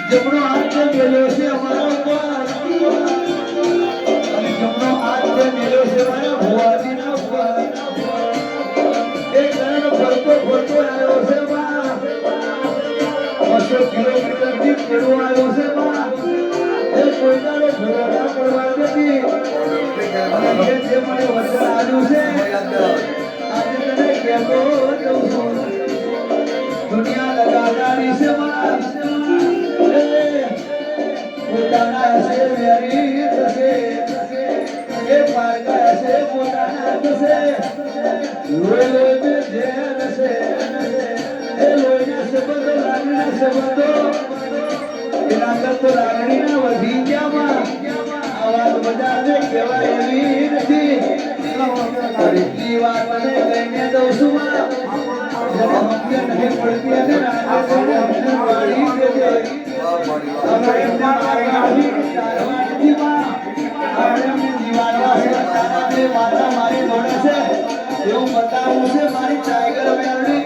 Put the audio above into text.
જમણો હાથ મેલ્યો છે અમારા ઉપર અને જમણો હાથ મેલ્યો છે મારા ભુવાજીના ઉપર એક જણાનો ફરતો આવ્યો છે બા 200 કિલોમીટર થી ફેરવો આવ્યો છે બા એ કોઈનાનો ભુવાના પડવા નથી અને જે મને વચન આવ્યું છે આજે તને કહેતો જઉં છું દુનિયા લગાડાની છે બા પોતાના હશે વેરી થશે એ પારકા હશે પોતાના થશે લોહી લોહી મેં જેલ હશે એ લોહીના સંબંધો લાગણીના સંબંધો એના કરતો લાગણીના વધી ગયામાં આ વાત બધાને કહેવાય એવી નથી એટલી વાત મને કહીને દઉં છું માં જેને હમને નહીં પડતી અને રાતે હમને વાળી દેજે મારી દોડે છે એવું બતાવવું છે મારી ટાઈગર મેળવી